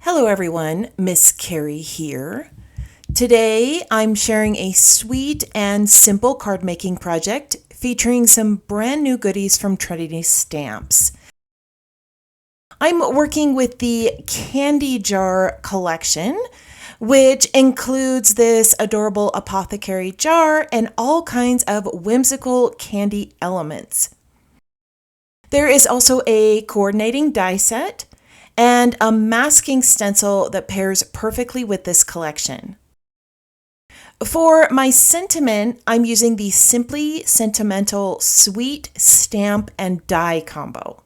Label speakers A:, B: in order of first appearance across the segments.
A: Hello everyone, Miss Carrie here. Today I'm sharing a sweet and simple card making project featuring some brand new goodies from Trinity stamps. I'm working with the candy jar collection, which includes this adorable apothecary jar and all kinds of whimsical candy elements. There is also a coordinating die set and a masking stencil that pairs perfectly with this collection. For my sentiment, I'm using the Simply Sentimental Sweet Stamp and Die combo.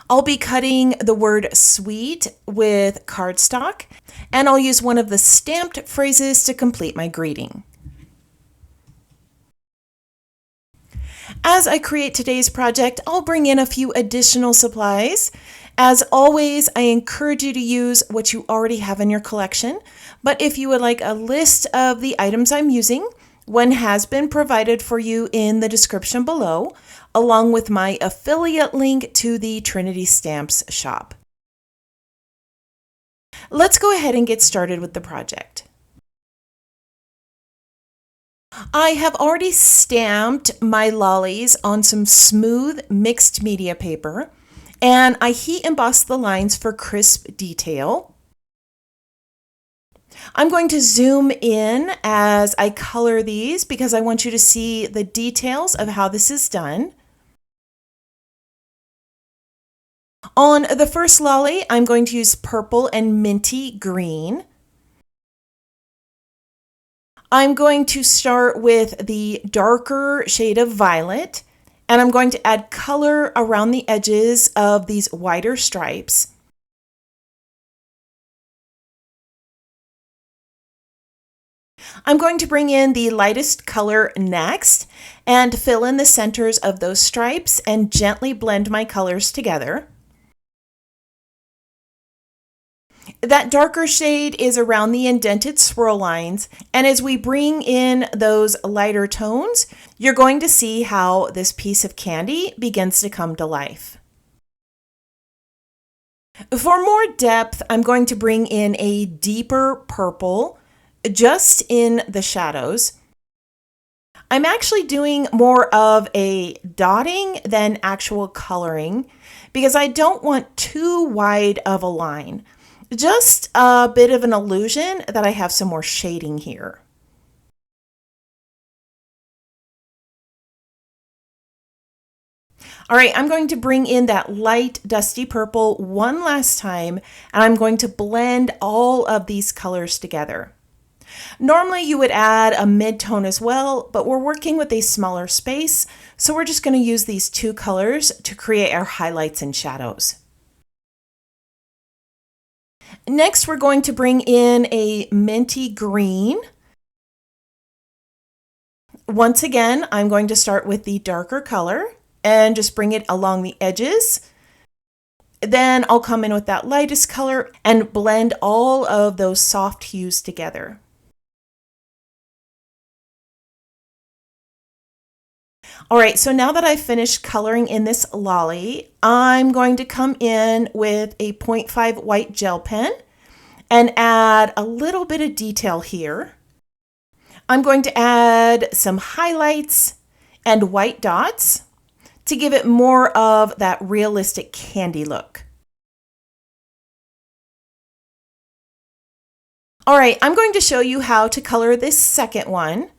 A: I'll be cutting the word sweet with cardstock, and I'll use one of the stamped phrases to complete my greeting. As I create today's project, I'll bring in a few additional supplies. As always, I encourage you to use what you already have in your collection, but if you would like a list of the items I'm using, one has been provided for you in the description below, along with my affiliate link to the Trinity Stamps shop. Let's go ahead and get started with the project. I have already stamped my lollies on some smooth mixed media paper, and I heat embossed the lines for crisp detail. I'm going to zoom in as I color these because I want you to see the details of how this is done. On the first lolly, I'm going to use purple and minty green. I'm going to start with the darker shade of violet, and I'm going to add color around the edges of these wider stripes. I'm going to bring in the lightest color next and fill in the centers of those stripes and gently blend my colors together. That darker shade is around the indented swirl lines, and as we bring in those lighter tones, you're going to see how this piece of candy begins to come to life. For more depth, I'm going to bring in a deeper purple just in the shadows. I'm actually doing more of a dotting than actual coloring because I don't want too wide of a line. Just a bit of an illusion that I have some more shading here. All right, I'm going to bring in that light dusty purple one last time, and I'm going to blend all of these colors together. Normally you would add a mid-tone as well, but we're working with a smaller space, so we're just going to use these two colors to create our highlights and shadows. Next, we're going to bring in a minty green. Once again, I'm going to start with the darker color and just bring it along the edges. Then I'll come in with that lightest color and blend all of those soft hues together. All right, so now that I've finished coloring in this lolly, I'm going to come in with a 0.5 white gel pen and add a little bit of detail here. I'm going to add some highlights and white dots to give it more of that realistic candy look. All right, I'm going to show you how to color this second one.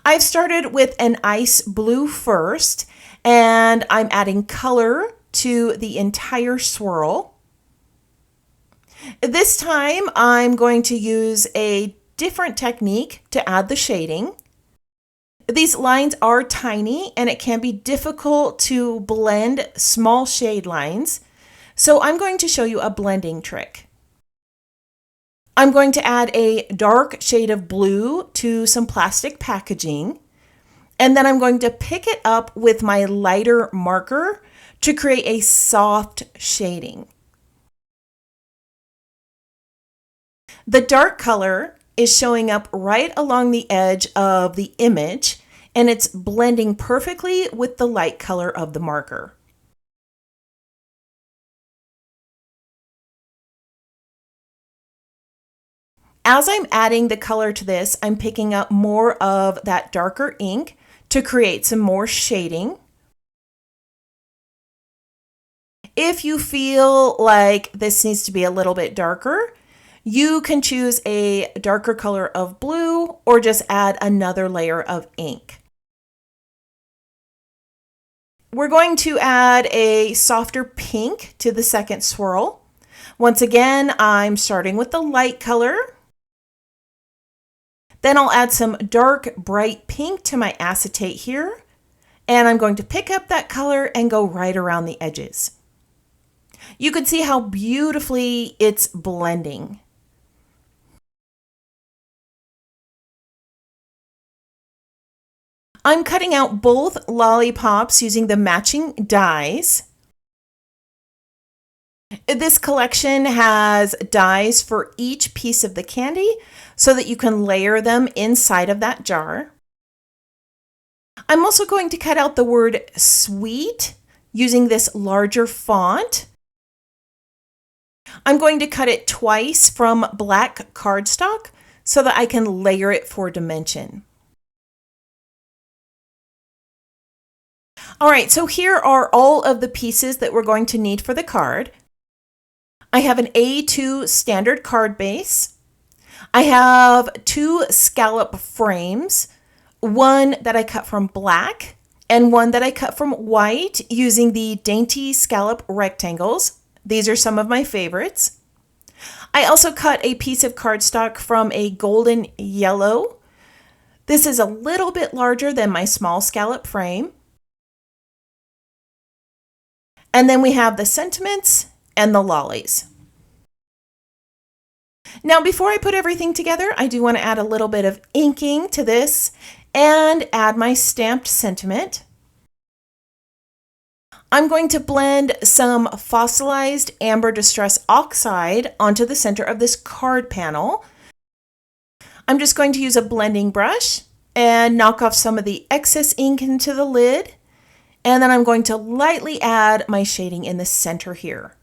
A: I've started with an ice blue first, and I'm adding color to the entire swirl. This time, I'm going to use a different technique to add the shading. These lines are tiny, and it can be difficult to blend small shade lines, so I'm going to show you a blending trick. I'm going to add a dark shade of blue to some plastic packaging, and then I'm going to pick it up with my lighter marker to create a soft shading. The dark color is showing up right along the edge of the image, and it's blending perfectly with the light color of the marker. As I'm adding the color to this, I'm picking up more of that darker ink to create some more shading. If you feel like this needs to be a little bit darker, you can choose a darker color of blue or just add another layer of ink. We're going to add a softer pink to the second swirl. Once again, I'm starting with the light color. Then I'll add some dark, bright pink to my acetate here. And I'm going to pick up that color and go right around the edges. You can see how beautifully it's blending. I'm cutting out both lollipops using the matching dies. This collection has dies for each piece of the candy so that you can layer them inside of that jar. I'm also going to cut out the word sweet using this larger font. I'm going to cut it twice from black cardstock so that I can layer it for dimension. All right, so here are all of the pieces that we're going to need for the card. I have an A2 standard card base. I have 2 scallop frames, one that I cut from black and one that I cut from white using the dainty scallop rectangles. These are some of my favorites. I also cut a piece of cardstock from a golden yellow. This is a little bit larger than my small scallop frame. And then we have the sentiments and the lollies. Now, before I put everything together, I do want to add a little bit of inking to this and add my stamped sentiment. I'm going to blend some fossilized amber distress oxide onto the center of this card panel. I'm just going to use a blending brush and knock off some of the excess ink into the lid. And then I'm going to lightly add my shading in the center here.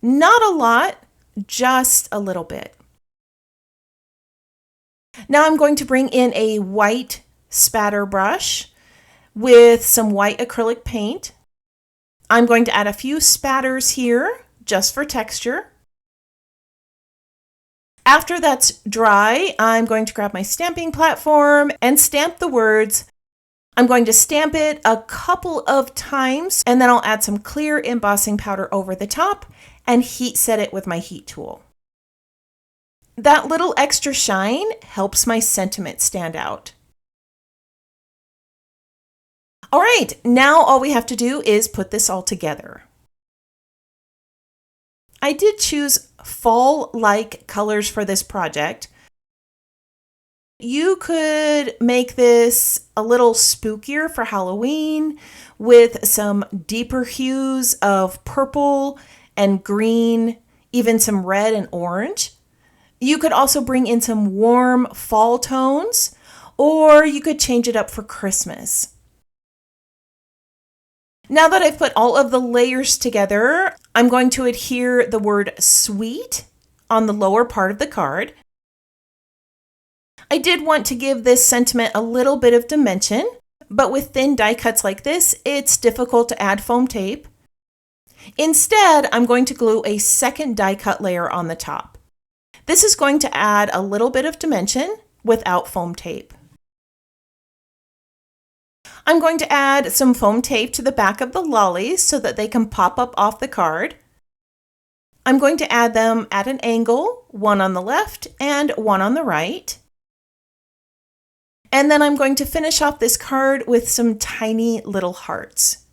A: Not a lot, just a little bit. Now I'm going to bring in a white spatter brush with some white acrylic paint. I'm going to add a few spatters here just for texture. After that's dry, I'm going to grab my stamping platform and stamp the words. I'm going to stamp it a couple of times and then I'll add some clear embossing powder over the top and heat set it with my heat tool. That little extra shine helps my sentiment stand out. All right, now all we have to do is put this all together. I did choose fall-like colors for this project. You could make this a little spookier for Halloween with some deeper hues of purple and green, even some red and orange. You could also bring in some warm fall tones, or you could change it up for Christmas. Now that I've put all of the layers together, I'm going to adhere the word sweet on the lower part of the card. I did want to give this sentiment a little bit of dimension, but with thin die cuts like this, it's difficult to add foam tape. Instead, I'm going to glue a second die cut layer on the top. This is going to add a little bit of dimension without foam tape. I'm going to add some foam tape to the back of the lollies so that they can pop up off the card. I'm going to add them at an angle, one on the left and one on the right. And then I'm going to finish off this card with some tiny little hearts.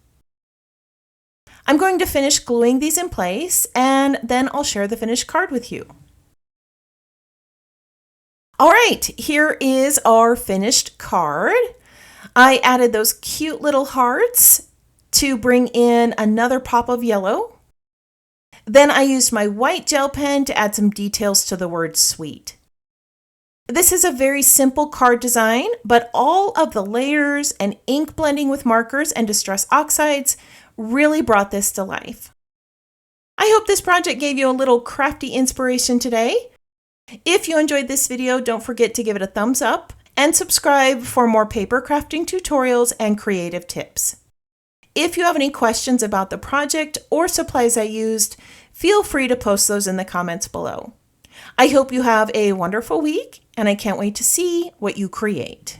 A: I'm going to finish gluing these in place and then I'll share the finished card with you. All right, here is our finished card. I added those cute little hearts to bring in another pop of yellow. Then I used my white gel pen to add some details to the word sweet. This is a very simple card design, but all of the layers and ink blending with markers and distress oxides really brought this to life. I hope this project gave you a little crafty inspiration today. If you enjoyed this video, don't forget to give it a thumbs up and subscribe for more paper crafting tutorials and creative tips. If you have any questions about the project or supplies I used, feel free to post those in the comments below. I hope you have a wonderful week, and I can't wait to see what you create.